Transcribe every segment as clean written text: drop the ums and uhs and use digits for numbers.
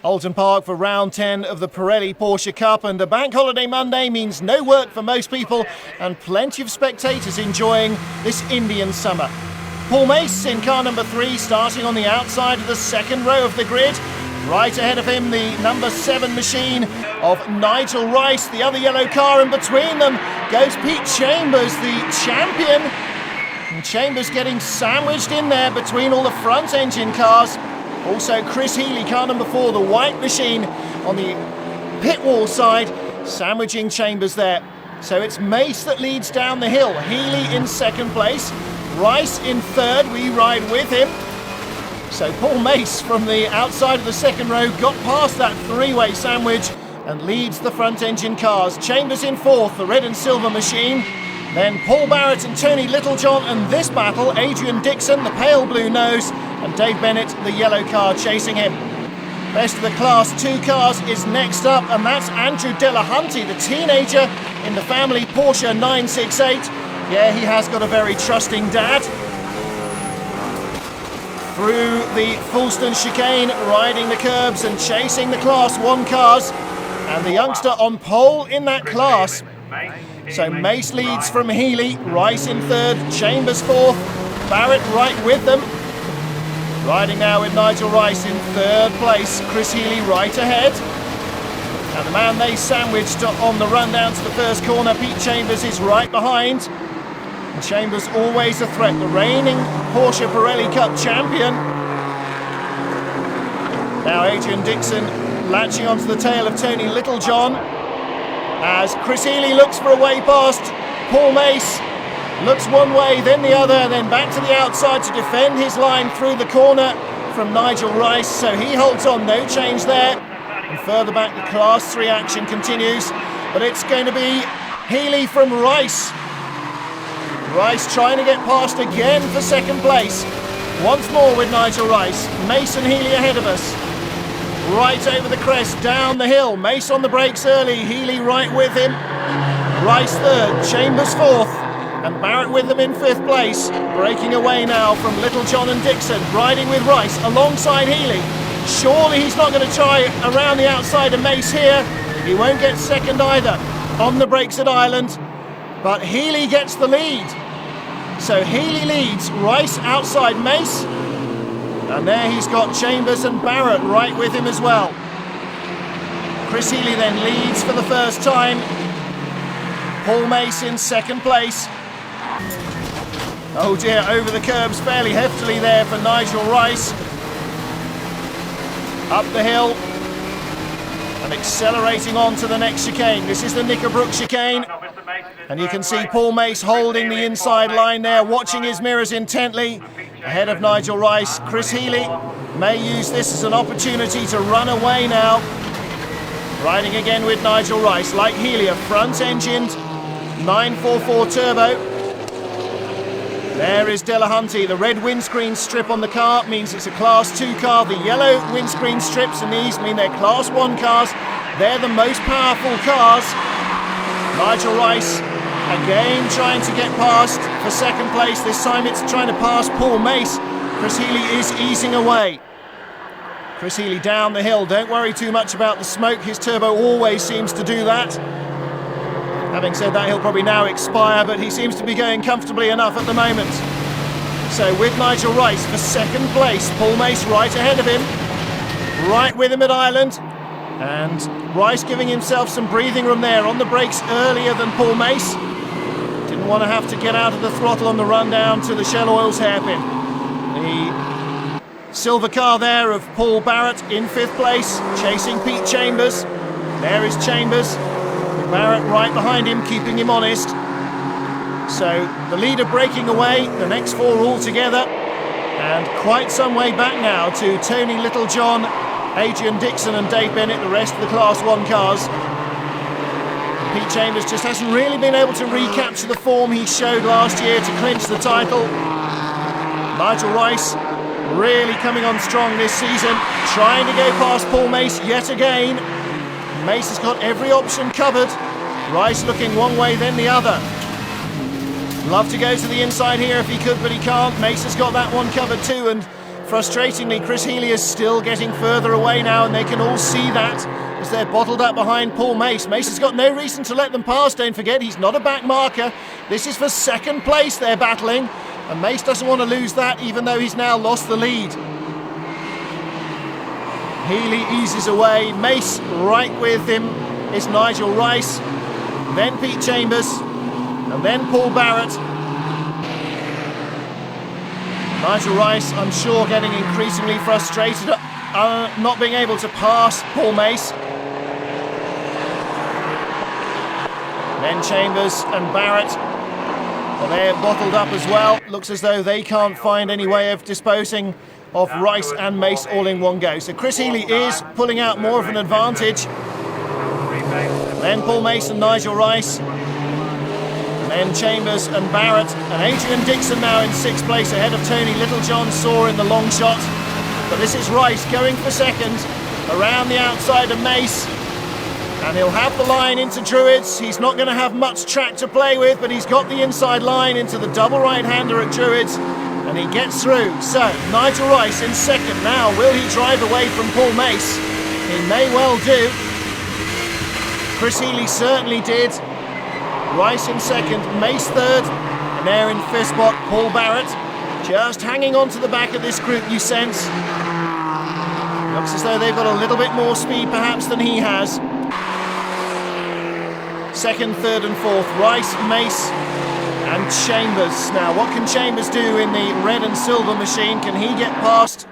Oulton Park for round 10 of the Pirelli Porsche Cup, and a bank holiday Monday means no work for most people and plenty of spectators enjoying this Indian summer. Paul Mace in car number 3, starting on the outside of the second row of the grid. Right ahead of him, the number 7 machine of Nigel Rice, the other yellow car, and between them goes Pete Chambers, the champion. And Chambers getting sandwiched in there between all the front engine cars. Also Chris Healy, car number 4, the white machine on the pit wall side, sandwiching Chambers there. So it's Mace that leads down the hill. Healy in second place, Rice in third, we ride with him. So Paul Mace from the outside of the second row got past that three-way sandwich and leads the front engine cars. Chambers in fourth, the red and silver machine. Then Paul Barrett and Tony Littlejohn, and this battle, Adrian Dixon, the pale blue nose, and Dave Bennett, the yellow car, chasing him. Best of the Class 2 cars is next up, and that's Andrew Delahunty, the teenager in the family Porsche 968. Yeah, he has got a very trusting dad. Through the Fulston chicane, riding the curbs and chasing the Class 1 cars, and the youngster on pole in that class. So Mace leads from Healy, Rice in third, Chambers fourth, Barrett right with them. Riding now with Nigel Rice in third place, Chris Healy right ahead. And the man they sandwiched on the run down to the first corner, Pete Chambers, is right behind. And Chambers always a threat, the reigning Porsche Pirelli Cup champion. Now Adrian Dixon latching onto the tail of Tony Littlejohn as Chris Healy looks for a way past Paul Mace. Looks one way, then the other, then back to the outside to defend his line through the corner from Nigel Rice. So he holds on, no change there. And further back, the Class 3 action continues. But it's going to be Healy from Rice. Rice trying to get past again for second place. Once more with Nigel Rice. Mace and Healy ahead of us. Right over the crest, down the hill. Mace on the brakes early, Healy right with him. Rice third, Chambers fourth, and Barrett with them in fifth place. Breaking away now from Littlejohn and Dixon, riding with Rice alongside Healy. Surely he's not going to try around the outside of Mace here. He won't get second either. On the brakes at Ireland, but Healy gets the lead. So Healy leads, Rice outside Mace. And there he's got Chambers and Barrett right with him as well. Chris Healy then leads for the first time. Paul Mace in second place. Oh dear, over the curbs fairly heftily there for Nigel Rice. Up the hill and accelerating on to the next chicane. This is the Knickerbrook chicane. And you can see Paul Mace holding the inside line there, watching his mirrors intently. Ahead of Nigel Rice, Chris Healy may use this as an opportunity to run away now. Riding again with Nigel Rice, like Healy, a front-engined 944 turbo. There is Delahunty. The red windscreen strip on the car means it's a Class 2 car. The yellow windscreen strips and these mean they're Class 1 cars. They're the most powerful cars. Nigel Rice again trying to get past for second place. This time it's trying to pass Paul Mace. Chris Healy is easing away. Chris Healy down the hill. Don't worry too much about the smoke. His turbo always seems to do that. Having said that, he'll probably now expire, but he seems to be going comfortably enough at the moment. So with Nigel Rice for second place, Paul Mace right ahead of him. Right with him at Ireland. And Rice giving himself some breathing room there on the brakes earlier than Paul Mace. Didn't want to have to get out of the throttle on the run down to the Shell Oils hairpin. The silver car there of Paul Barrett in fifth place, chasing Pete Chambers. There is Chambers. Barrett right behind him, keeping him honest. So the leader breaking away, the next four all together. And quite some way back now to Tony Littlejohn, Adrian Dixon and Dave Bennett, the rest of the Class 1 cars. Pete Chambers just hasn't really been able to recapture the form he showed last year to clinch the title. Nigel Rice really coming on strong this season, trying to go past Paul Mace yet again. Mace has got every option covered. Rice looking one way then the other. Love to go to the inside here if he could, but he can't. Mace has got that one covered too, and Frustratingly, Chris Healy is still getting further away now, and they can all see that as they're bottled up behind Paul Mace. Mace has got no reason to let them pass, don't forget, he's not a back marker. This is for second place they're battling, and Mace doesn't want to lose that, even though he's now lost the lead. Healy eases away, Mace right with him is Nigel Rice, then Pete Chambers, and then Paul Barrett. Nigel Rice, I'm sure, getting increasingly frustrated at not being able to pass Paul Mace. Then Chambers and Barrett, well, they're bottled up as well. Looks as though they can't find any way of disposing of Rice and Mace all in one go. So Chris Healy is pulling out more of an advantage. Then Paul Mace and Nigel Rice. And then Chambers and Barrett. And Adrian Dixon now in 6th place ahead of Tony Littlejohn saw in the long shot. But this is Rice going for second around the outside of Mace. And he'll have the line into Druids. He's not going to have much track to play with, but he's got the inside line into the double right-hander at Druids. And he gets through. So, Nigel Rice in second now. Will he drive away from Paul Mace? He may well do. Chris Healy certainly did. Rice in second, Mace third, and there in 5th spot, Paul Barrett. Just hanging on to the back of this group, you sense. Looks as though they've got a little bit more speed perhaps than he has. 2nd, 3rd and 4th, Rice, Mace and Chambers. Now, what can Chambers do in the red and silver machine? Can he get past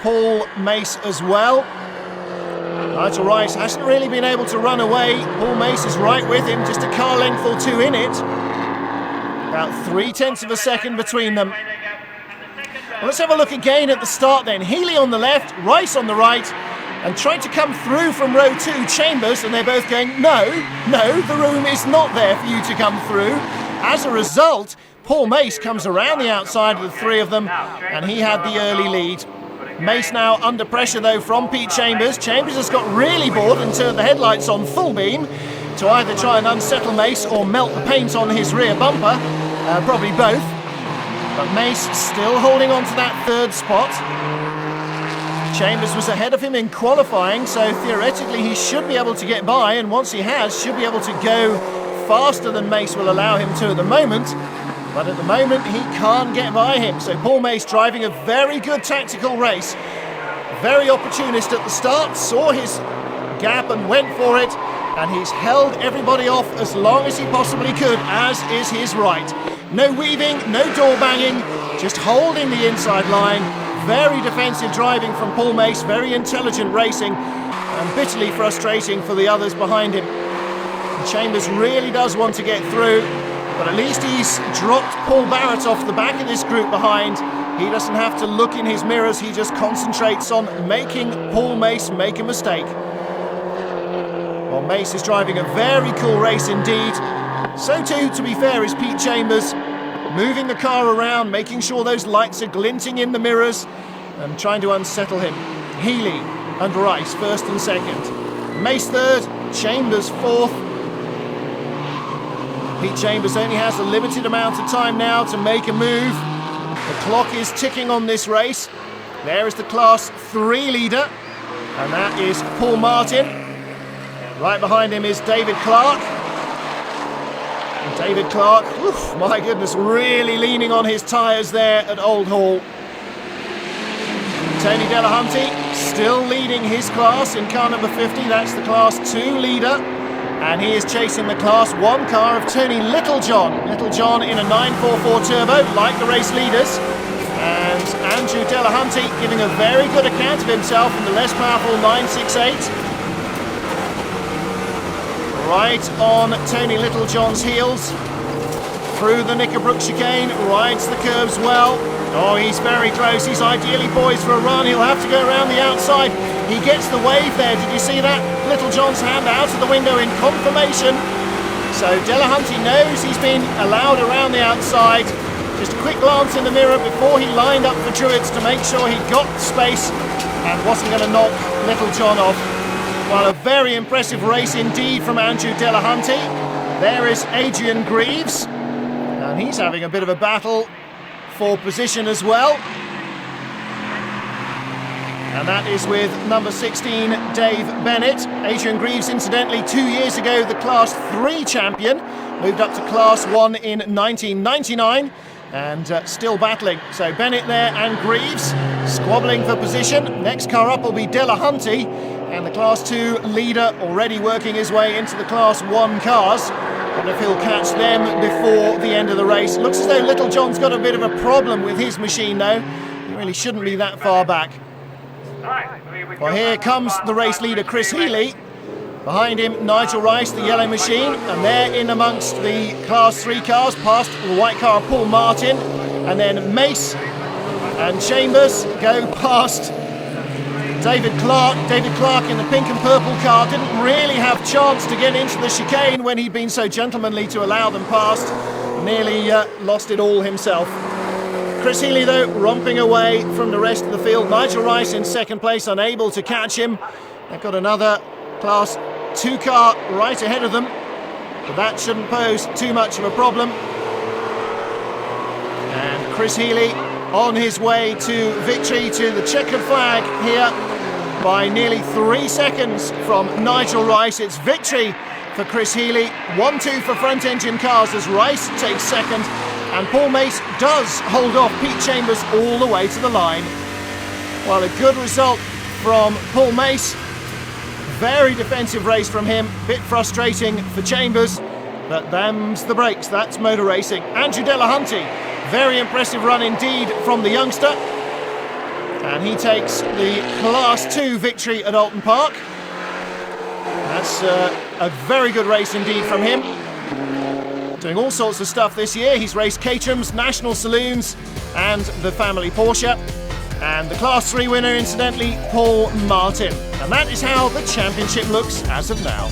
Paul Mace as well? Nigel Rice hasn't really been able to run away. Paul Mace is right with him, just a car length or two in it. About 0.3 of a second between them. Well, let's have a look again at the start then. Healy on the left, Rice on the right, and trying to come through from row 2, Chambers, and they're both going, no, the room is not there for you to come through. As a result, Paul Mace comes around the outside of the three of them, and he had the early lead. Mace now under pressure though from Pete Chambers. Chambers has got really bored and turned the headlights on full beam to either try and unsettle Mace or melt the paint on his rear bumper. Probably both. But Mace still holding on to that 3rd spot. Chambers was ahead of him in qualifying, so theoretically he should be able to get by, and once he has, should be able to go faster than Mace will allow him to at the moment. But at the moment he can't get by him. So Paul Mace driving a very good tactical race. Very opportunist at the start, saw his gap and went for it, and he's held everybody off as long as he possibly could, as is his right. No weaving, no door banging, just holding the inside line. Very defensive driving from Paul Mace, very intelligent racing, and bitterly frustrating for the others behind him. And Chambers really does want to get through, but at least he's dropped Paul Barrett off the back of this group behind. He doesn't have to look in his mirrors, he just concentrates on making Paul Mace make a mistake. Well, Mace is driving a very cool race indeed. So too, to be fair, is Pete Chambers, moving the car around, making sure those lights are glinting in the mirrors and trying to unsettle him. Healy and Rice 1st and 2nd. Mace 3rd, Chambers 4th. Pete Chambers only has a limited amount of time now to make a move. The clock is ticking on this race. There is the Class 3 leader, and that is Paul Martin. Right behind him is David Clark. And David Clark, oof, my goodness, really leaning on his tyres there at Old Hall. Tony Delahunty still leading his class in car number 50. That's the Class 2 leader. And he is chasing the Class 1 car of Tony Littlejohn. Littlejohn in a 944 turbo, like the race leaders. And Andrew Delahunty giving a very good account of himself in the less powerful 968. Right on Tony Littlejohn's heels. Through the Knickerbrook chicane, rides the curves well. Oh, he's very close. He's ideally poised for a run. He'll have to go around the outside. He gets the wave there. Did you see that? Littlejohn's hand out of the window in confirmation. So Delahunty knows he's been allowed around the outside. Just a quick glance in the mirror before he lined up for Druids to make sure he got space and wasn't going to knock Littlejohn off. Well, a very impressive race indeed from Andrew Delahunty. There is Adrian Greaves, and he's having a bit of a battle for position as well. And that is with number 16, Dave Bennett. Adrian Greaves, incidentally, 2 years ago, the Class 3 champion, moved up to Class 1 in 1999 and still battling. So Bennett there and Greaves squabbling for position. Next car up will be Delahunty, and the Class 2 leader already working his way into the Class 1 cars. I wonder if he'll catch them before the end of the race. Looks as though Little John's got a bit of a problem with his machine though. He really shouldn't be that far back. Well, here comes the race leader, Chris Healy. Behind him, Nigel Rice, the yellow machine. And they're in amongst the Class 3 cars, past the white car of Paul Martin. And then Mace and Chambers go past David Clark. David Clark in the pink and purple car didn't really have chance to get into the chicane when he'd been so gentlemanly to allow them past. Nearly lost it all himself. Chris Healy, though, romping away from the rest of the field. Nigel Rice in second place, unable to catch him. They've got another Class 2 car right ahead of them, but that shouldn't pose too much of a problem. And Chris Healy on his way to victory, to the checkered flag here, by nearly 3 seconds from Nigel Rice. It's victory for Chris Healy. 1-2 for front engine cars as Rice takes second. And Paul Mace does hold off Pete Chambers all the way to the line. Well, a good result from Paul Mace. Very defensive race from him. Bit frustrating for Chambers, but them's the brakes. That's motor racing. Andrew Delahunty, very impressive run indeed from the youngster. And he takes the Class 2 victory at Oulton Park. That's a very good race indeed from him. Doing all sorts of stuff this year. He's raced Caterhams, National Saloons and the family Porsche. And the Class 3 winner, incidentally, Paul Martin. And that is how the championship looks as of now.